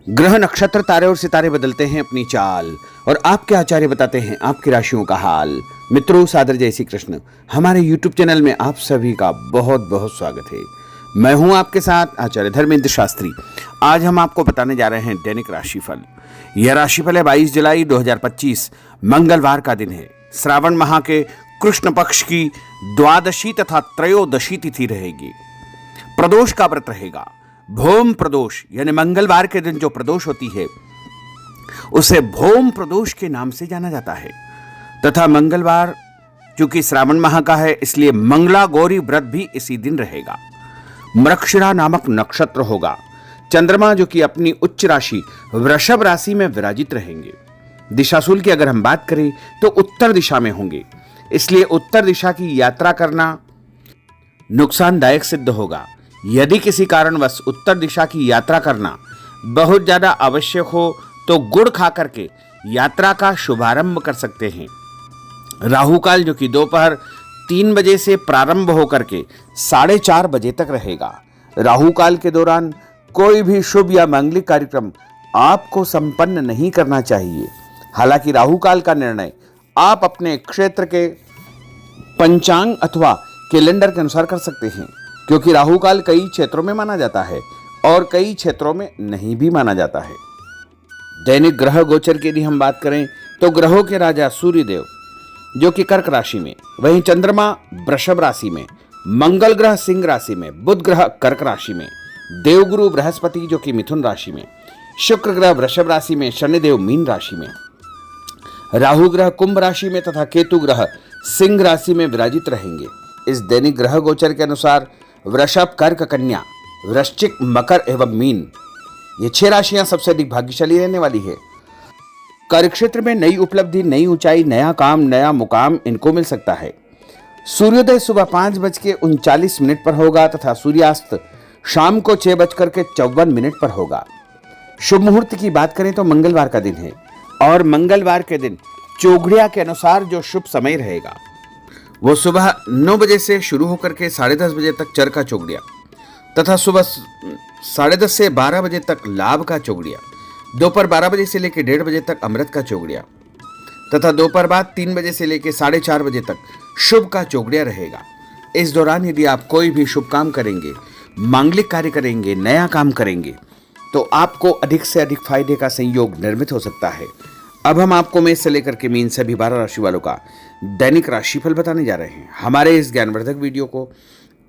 ग्रह नक्षत्र तारे और सितारे बदलते हैं अपनी चाल और आपके आचार्य बताते हैं आपकी राशियों का हाल। मित्रों, सादर जय श्री कृष्ण। हमारे YouTube चैनल में आप सभी का बहुत बहुत स्वागत है। मैं हूं आपके साथ आचार्य धर्मेंद्र शास्त्री। आज हम आपको बताने जा रहे हैं दैनिक राशिफल। यह राशिफल है 22 जुलाई 2025 मंगलवार का दिन है। श्रावण माह के कृष्ण पक्ष की द्वादशी तथा त्रयोदशी तिथि रहेगी। प्रदोष का व्रत रहेगा। भौम प्रदोष यानी मंगलवार के दिन जो प्रदोष होती है उसे भौम प्रदोष के नाम से जाना जाता है। तथा मंगलवार चूंकि श्रावण माह का है इसलिए मंगला गौरी व्रत भी इसी दिन रहेगा। मृगशिरा नामक नक्षत्र होगा। चंद्रमा जो कि अपनी उच्च राशि वृषभ राशि में विराजित रहेंगे। दिशाशूल की अगर हम बात करें तो उत्तर दिशा में होंगे, इसलिए उत्तर दिशा की यात्रा करना नुकसानदायक सिद्ध होगा। यदि किसी कारणवश उत्तर दिशा की यात्रा करना बहुत ज्यादा आवश्यक हो तो गुड़ खा करके यात्रा का शुभारंभ कर सकते हैं। राहु काल जो कि दोपहर 3 बजे से प्रारंभ होकर के 4:30 बजे तक रहेगा। राहु काल के दौरान कोई भी शुभ या मांगलिक कार्यक्रम आपको संपन्न नहीं करना चाहिए। हालांकि राहु काल का निर्णय आप अपने क्षेत्र के पंचांग अथवा कैलेंडर के अनुसार कर सकते हैं, क्योंकि राहु काल कई क्षेत्रों में माना जाता है और कई क्षेत्रों में नहीं भी माना जाता है। दैनिक ग्रह गोचर की यदि हम बात करें तो ग्रहों के राजा सूर्यदेव जो कि कर्क राशि में, वहीं चंद्रमा वृषभ राशि में, मंगल ग्रह सिंह राशि में, बुध ग्रह कर्क राशि में, देवगुरु बृहस्पति जो कि मिथुन राशि में, शुक्र ग्रह वृषभ राशि में, शनिदेव मीन राशि में, राहु ग्रह कुंभ राशि में तथा केतु ग्रह सिंह राशि में विराजित रहेंगे। इस दैनिक ग्रह गोचर के अनुसार वृषभ, कर्क, कन्या, वृश्चिक, मकर एवं मीन ये 6 राशियां सबसे अधिक भाग्यशाली रहने वाली है। कार्य क्षेत्र में नई उपलब्धि, नई ऊंचाई, नया काम, नया मुकाम इनको मिल सकता है। सूर्योदय सुबह 5:39 पर होगा तथा सूर्यास्त शाम को 6:54 पर होगा। शुभ मुहूर्त की बात करें तो मंगलवार का दिन है और मंगलवार के दिन चौघड़िया के अनुसार जो शुभ समय रहेगा वो सुबह 9 बजे से शुरू होकर के 10:30 बजे तक चर का चौघड़िया तथा सुबह 10:30 से 12 बजे तक लाभ का चौघड़िया, दोपहर 12 बजे से लेकर 1:30 बजे तक अमृत का चौघड़िया तथा दोपहर बाद 3 बजे से लेकर 4:30 बजे तक शुभ का चौघड़िया रहेगा। इस दौरान यदि आप कोई भी शुभ काम करेंगे, मांगलिक कार्य करेंगे, नया काम करेंगे तो आपको अधिक से अधिक फायदे का संयोग निर्मित हो सकता है। अब हम आपको मेष से लेकर के मीन सभी 12 राशि वालों का दैनिक राशिफल बताने जा रहे हैं। हमारे इस ज्ञानवर्धक वीडियो को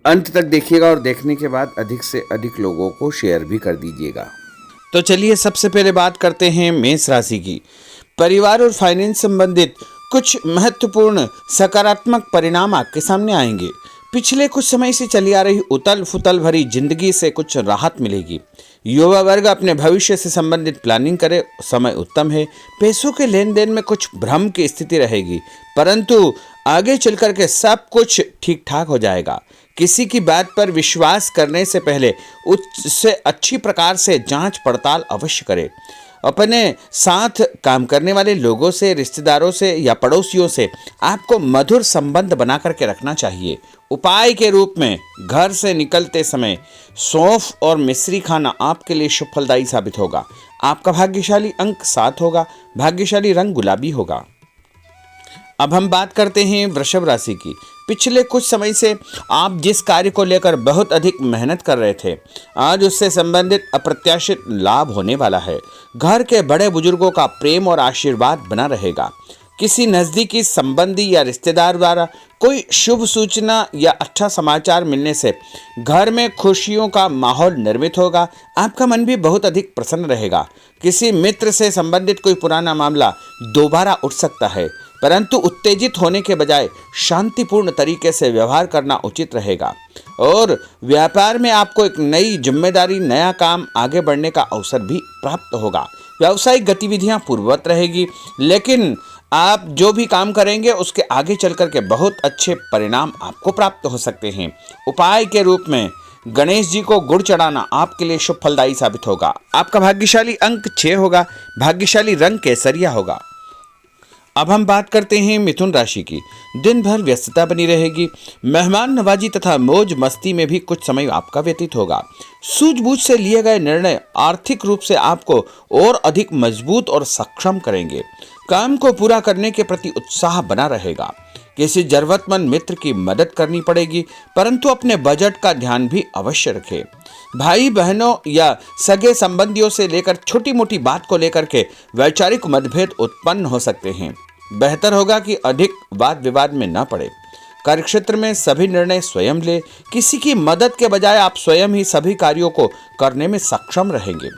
अंत तक देखिएगा और देखने के बाद अधिक से अधिक लोगों को शेयर भी कर दीजिएगा। तो चलिए सबसे पहले बात करते हैं मेष राशि की। परिवार और फाइनेंस संबंधित कुछ महत्वपूर्ण सकारात्मक परिणाम आपके सामने आएंगे। पिछले कुछ समय से चली आ रही उतल फुतल भरी जिंदगी से कुछ राहत मिलेगी। युवा वर्ग अपने भविष्य से संबंधित प्लानिंग करे, समय उत्तम है। पैसों के लेन देन में कुछ भ्रम की स्थिति रहेगी, परंतु आगे चलकर के सब कुछ ठीक ठाक हो जाएगा। किसी की बात पर विश्वास करने से पहले उससे अच्छी प्रकार से जांच पड़ताल अवश्य करें। अपने साथ काम करने वाले लोगों से, रिश्तेदारों से या पड़ोसियों से आपको मधुर संबंध बना करके रखना चाहिए। उपाय के रूप में घर से निकलते समय सौंफ और मिश्री खाना आपके लिए शुभ फलदायी साबित होगा। आपका भाग्यशाली अंक 7 होगा। भाग्यशाली रंग गुलाबी होगा। अब हम बात करते हैं वृषभ राशि की। पिछले कुछ समय से आप जिस कार्य को लेकर बहुत अधिक मेहनत कर रहे थे, आज उससे संबंधित अप्रत्याशित लाभ होने वाला है। घर के बड़े बुजुर्गों का प्रेम और आशीर्वाद बना रहेगा। किसी नज़दीकी संबंधी या रिश्तेदार द्वारा कोई शुभ सूचना या अच्छा समाचार मिलने से घर में खुशियों का माहौल निर्मित होगा। आपका मन भी बहुत अधिक प्रसन्न रहेगा। किसी मित्र से संबंधित कोई पुराना मामला दोबारा उठ सकता है, परंतु उत्तेजित होने के बजाय शांतिपूर्ण तरीके से व्यवहार करना उचित रहेगा। और व्यापार में आपको एक नई जिम्मेदारी, नया काम, आगे बढ़ने का अवसर भी प्राप्त होगा। व्यावसायिक गतिविधियां पूर्ववत रहेगी, लेकिन आप जो भी काम करेंगे उसके आगे चल कर के बहुत अच्छे परिणाम आपको प्राप्त हो सकते हैं। उपाय के रूप में गणेश जी को गुड़ चढ़ाना आपके लिए शुभ फलदायी साबित होगा। आपका भाग्यशाली अंक 6 होगा। भाग्यशाली रंग केसरिया होगा। अब हम बात करते हैं मिथुन राशि की। दिन भर व्यस्तता बनी रहेगी। मेहमान नवाजी तथा मौज मस्ती में भी कुछ समय आपका व्यतीत होगा। सूझबूझ से लिए गए निर्णय आर्थिक रूप से आपको और अधिक मजबूत और सक्षम करेंगे। काम को पूरा करने के प्रति उत्साह बना रहेगा। किसी जरूरतमंद मित्र की मदद करनी पड़ेगी, परंतु अपने बजट का ध्यान भी अवश्य रखें। भाई बहनों या सगे संबंधियों से लेकर छोटी मोटी बात को लेकर के वैचारिक मतभेद उत्पन्न हो सकते हैं। बेहतर होगा कि अधिक वाद विवाद में न पड़े। कार्यक्षेत्र में सभी निर्णय स्वयं ले। किसी की मदद के बजाय आप स्वयं ही सभी कार्यों को करने में सक्षम रहेंगे।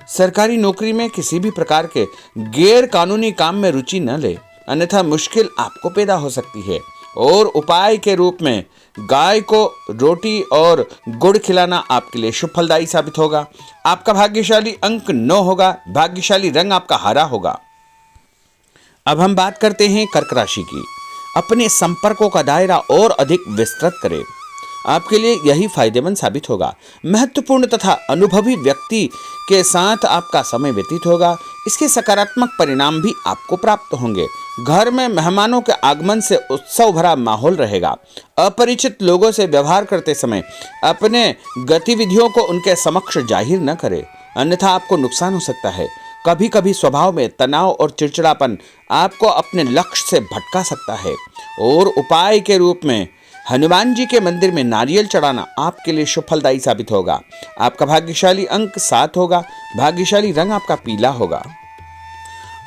सरकारी नौकरी में किसी भी प्रकार के गैर कानूनी काम में रुचि न ले, अन्यथा मुश्किल आपको पैदा हो सकती है। और उपाय के रूप में गाय को रोटी और गुड़ खिलाना आपके लिए शुभ फलदायी साबित होगा। आपका भाग्यशाली अंक 9 होगा। भाग्यशाली रंग आपका हरा होगा। अब हम बात करते हैं कर्क राशि की। अपने संपर्कों का दायरा और अधिक विस्तृत करें। आपके लिए यही फायदेमंद साबित होगा। महत्वपूर्ण तथा अनुभवी व्यक्ति के साथ आपका समय व्यतीत होगा। इसके सकारात्मक परिणाम भी आपको प्राप्त होंगे। घर में मेहमानों के आगमन से उत्सव भरा माहौल रहेगा। अपरिचित लोगों से व्यवहार करते समय अपने गतिविधियों को उनके समक्ष जाहिर न करें, अन्यथा आपको नुकसान हो सकता है। कभी कभी स्वभाव में तनाव और चिड़चिड़ापन आपको अपने लक्ष्य से भटका सकता है। और उपाय के रूप में हनुमान जी के मंदिर में नारियल चढ़ाना आपके लिए शुभ फलदायी साबित होगा। आपका भाग्यशाली अंक 7 होगा। भाग्यशाली रंग आपका पीला होगा।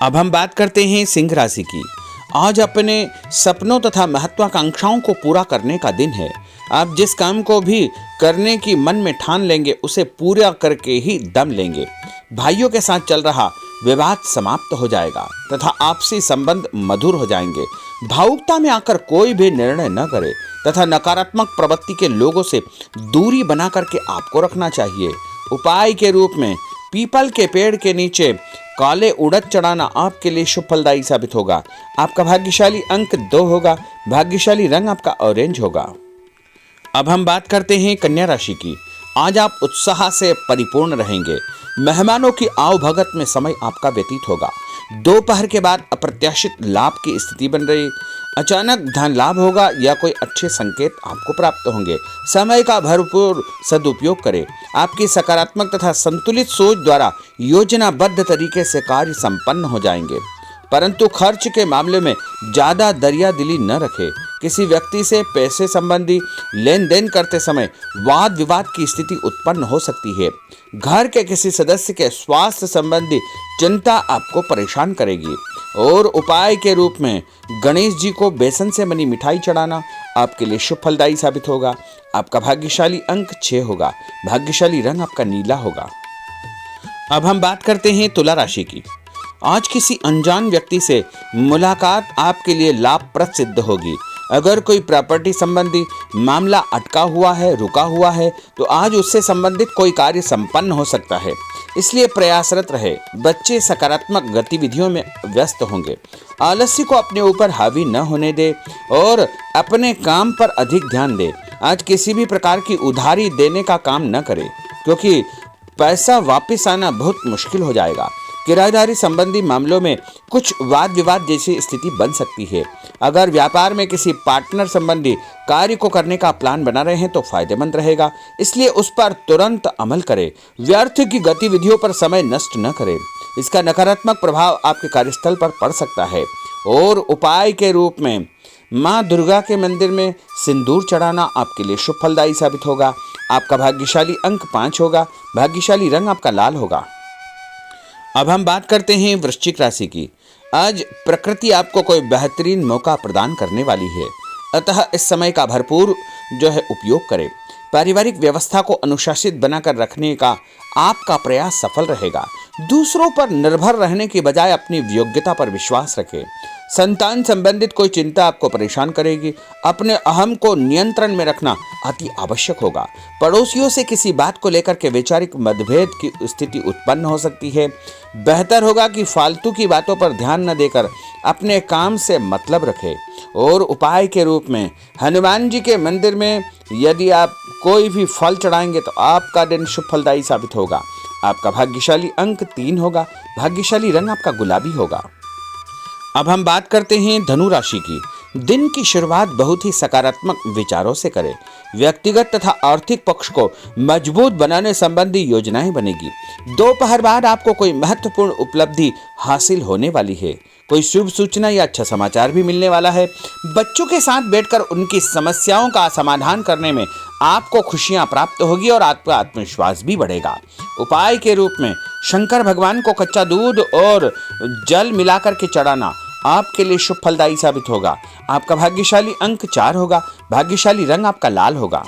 अब हम बात करते हैं सिंह राशि की। आज अपने सपनों तथा महत्वाकांक्षाओं को पूरा करने का दिन है। आप जिस काम को भी करने की मन में ठान लेंगे उसे पूरा करके ही दम लेंगे। भाइयों के साथ चल रहा विवाद समाप्त हो जाएगा तथा आपसी संबंध मधुर हो जाएंगे। भावुकता में आकर कोई भी निर्णय न करे तथा नकारात्मक प्रवृत्ति के लोगों से दूरी बना करके आपको रखना चाहिए। उपाय के रूप में पीपल के पेड़ के नीचे काले उड़द चढ़ाना आपके लिए शुभ फलदायी साबित होगा। आपका भाग्यशाली अंक 2 होगा। भाग्यशाली रंग आपका ऑरेंज होगा। अब हम बात करते हैं कन्या राशि की। आज आप उत्साह से परिपूर्ण रहेंगे। मेहमानों की आवभगत में समय आपका व्यतीत होगा। दोपहर के बाद अप्रत्याशित लाभ की स्थिति बन रही। अचानक धन लाभ होगा या कोई अच्छे संकेत आपको प्राप्त होंगे। समय का भरपूर सदुपयोग करें। आपकी सकारात्मक तथा संतुलित सोच द्वारा योजनाबद्ध तरीके से कार्य संपन्न हो जाएंगे, परंतु खर्च के मामले में ज्यादा दरिया दिली न रखें। किसी व्यक्ति से पैसे संबंधी लेन देन करते समय वाद विवाद की स्थिति उत्पन्न हो सकती है। घर के किसी सदस्य के स्वास्थ्य संबंधी चिंता आपको परेशान करेगी। और उपाय के रूप में गणेश जी को बेसन से बनी मिठाई चढ़ाना आपके लिए शुभ फलदायी साबित होगा। आपका भाग्यशाली अंक 6 होगा। भाग्यशाली रंग आपका नीला होगा। अब हम बात करते हैं तुला राशि की। आज किसी अनजान व्यक्ति से मुलाकात आपके लिए लाभप्रद सिद्ध होगी। अगर कोई प्रॉपर्टी संबंधी मामला अटका हुआ है, रुका हुआ है, तो आज उससे संबंधित कोई कार्य संपन्न हो सकता है, इसलिए प्रयासरत रहे। बच्चे सकारात्मक गतिविधियों में व्यस्त होंगे। आलस्य को अपने ऊपर हावी न होने दे और अपने काम पर अधिक ध्यान दे। आज किसी भी प्रकार की उधारी देने का काम न करें, क्योंकि पैसा वापस आना बहुत मुश्किल हो जाएगा। किराएदारी संबंधी मामलों में कुछ वाद विवाद जैसी स्थिति बन सकती है। अगर व्यापार में किसी पार्टनर संबंधी कार्य को करने का प्लान बना रहे हैं तो फायदेमंद रहेगा, इसलिए उस पर तुरंत अमल करें। व्यर्थ की गतिविधियों पर समय नष्ट न करें, इसका नकारात्मक प्रभाव आपके कार्यस्थल पर पड़ सकता है। और उपाय के रूप में माँ दुर्गा के मंदिर में सिंदूर चढ़ाना आपके लिए शुभ फलदायी साबित होगा। आपका भाग्यशाली अंक 5 होगा। भाग्यशाली रंग आपका लाल होगा। अब हम बात करते हैं वृश्चिक राशि की। आज प्रकृति आपको कोई बेहतरीन मौका प्रदान करने वाली है, अतः इस समय का भरपूर उपयोग करें। पारिवारिक व्यवस्था को अनुशासित बनाकर रखने का आपका प्रयास सफल रहेगा। दूसरों पर निर्भर रहने की बजाय अपनी योग्यता पर विश्वास रखें। संतान संबंधित कोई चिंता आपको परेशान करेगी। अपने अहम को नियंत्रण में रखना अति आवश्यक होगा। पड़ोसियों से किसी बात को लेकर के वैचारिक मतभेद की स्थिति उत्पन्न हो सकती है। बेहतर होगा कि फालतू की बातों पर ध्यान न देकर अपने काम से मतलब रखें। और उपाय के रूप में हनुमान जी के मंदिर में यदि आप कोई भी फल चढ़ाएंगे तो आपका दिन शुभ फलदायी साबित होगा। आपका भाग्यशाली अंक 3 होगा। भाग्यशाली रंग आपका गुलाबी होगा। अब हम बात करते हैं धनु राशि की। दिन की शुरुआत बहुत ही सकारात्मक विचारों से करें। व्यक्तिगत तथा आर्थिक पक्ष को मजबूत बनाने संबंधी योजनाएं बनेगी। दोपहर बाद आपको कोई महत्वपूर्ण उपलब्धि हासिल होने वाली है। कोई शुभ सूचना या अच्छा समाचार भी मिलने वाला है। बच्चों के साथ बैठकर उनकी समस्याओं का समाधान करने में आपको खुशियां प्राप्त होगी और आपका आत्मविश्वास भी बढ़ेगा। उपाय के रूप में शंकर भगवान को कच्चा दूध और जल मिलाकर के चढ़ाना आपके लिए शुभ फलदायी साबित होगा। आपका भाग्यशाली अंक 4 होगा। भाग्यशाली रंग आपका लाल होगा।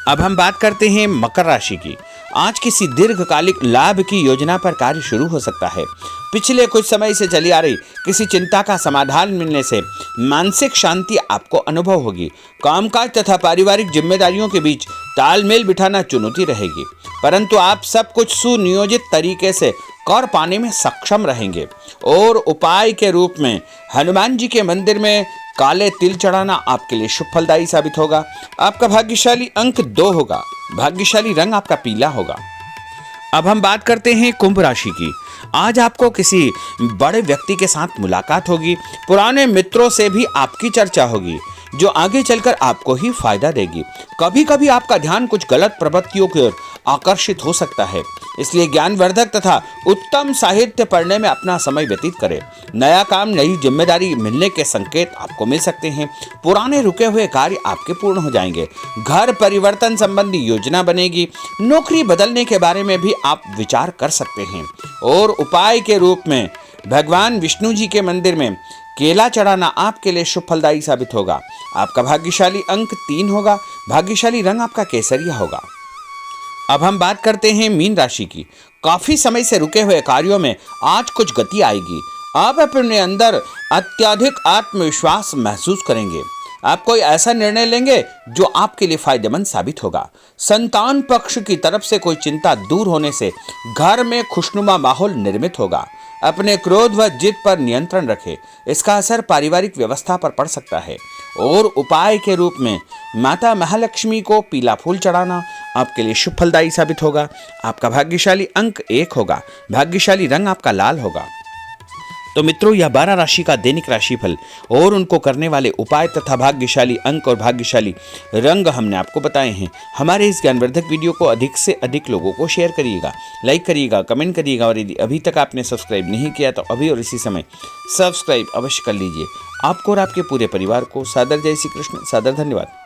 अब हम बात करते हैं मकर राशि की। आज किसी दीर्घकालिक लाभ की योजना पर कार्य शुरू हो सकता है। पिछले कुछ समय से चली आ रही किसी चिंता का समाधान मिलने से मानसिक शांति आपको अनुभव होगी। कामकाज तथा पारिवारिक जिम्मेदारियों के बीच तालमेल बिठाना चुनौती रहेगी, परंतु आप सब कुछ सुनियोजित तरीके से कर पाने में सक्षम रहेंगे। और उपाय के रूप में हनुमान जी के मंदिर में काले तिल चढ़ाना आपके लिए शुभ फलदायी साबित होगा। आपका भाग्यशाली अंक 2 होगा। भाग्यशाली रंग आपका पीला होगा। अब हम बात करते हैं कुंभ राशि की। आज आपको किसी बड़े व्यक्ति के साथ मुलाकात होगी। पुराने मित्रों से भी आपकी चर्चा होगी जो आगे चलकर आपको ही फायदा देगी। कभी कभी आपका ध्यान कुछ गलत प्रवृत्तियों की ओर आकर्षित हो सकता है, इसलिए ज्ञानवर्धक तथा उत्तम साहित्य पढ़ने में अपना समय व्यतीत करें। नया काम, नई जिम्मेदारी मिलने के संकेत आपको मिल सकते हैं। पुराने रुके हुए कार्य आपके पूर्ण हो जाएंगे। घर परिवर्तन संबंधी योजना बनेगी। नौकरी बदलने के बारे में भी आप विचार कर सकते हैं। और उपाय के रूप में भगवान विष्णु जी के मंदिर में केला चढ़ाना आपके लिए शुभ फलदायी साबित होगा। आपका भाग्यशाली अंक 3 होगा। भाग्यशाली रंग आपका केसरिया होगा। अब हम बात करते हैं मीन राशि की। काफी समय से रुके हुए कार्यों में आज कुछ गति आएगी। आप अपने अंदर अत्यधिक आत्मविश्वास महसूस करेंगे। आप कोई ऐसा निर्णय लेंगे जो आपके लिए फायदेमंद साबित होगा। संतान पक्ष की तरफ से कोई चिंता दूर होने से घर में खुशनुमा माहौल निर्मित होगा। अपने क्रोध व जिद पर नियंत्रण रखें, इसका असर पारिवारिक व्यवस्था पर पड़ सकता है। और उपाय के रूप में माता महालक्ष्मी को पीला फूल चढ़ाना आपके लिए शुभ फलदायी साबित होगा। आपका भाग्यशाली अंक 1 होगा। भाग्यशाली रंग आपका लाल होगा। तो मित्रों, यह 12 राशि का दैनिक राशिफल और उनको करने वाले उपाय तथा भाग्यशाली अंक और भाग्यशाली रंग हमने आपको बताए हैं। हमारे इस ज्ञानवर्धक वीडियो को अधिक से अधिक लोगों को शेयर करिएगा, लाइक करिएगा, कमेंट करिएगा और यदि अभी तक आपने सब्सक्राइब नहीं किया तो अभी और इसी समय सब्सक्राइब अवश्य कर लीजिए। आपको और आपके पूरे परिवार को सादर जय श्री कृष्ण, सादर धन्यवाद।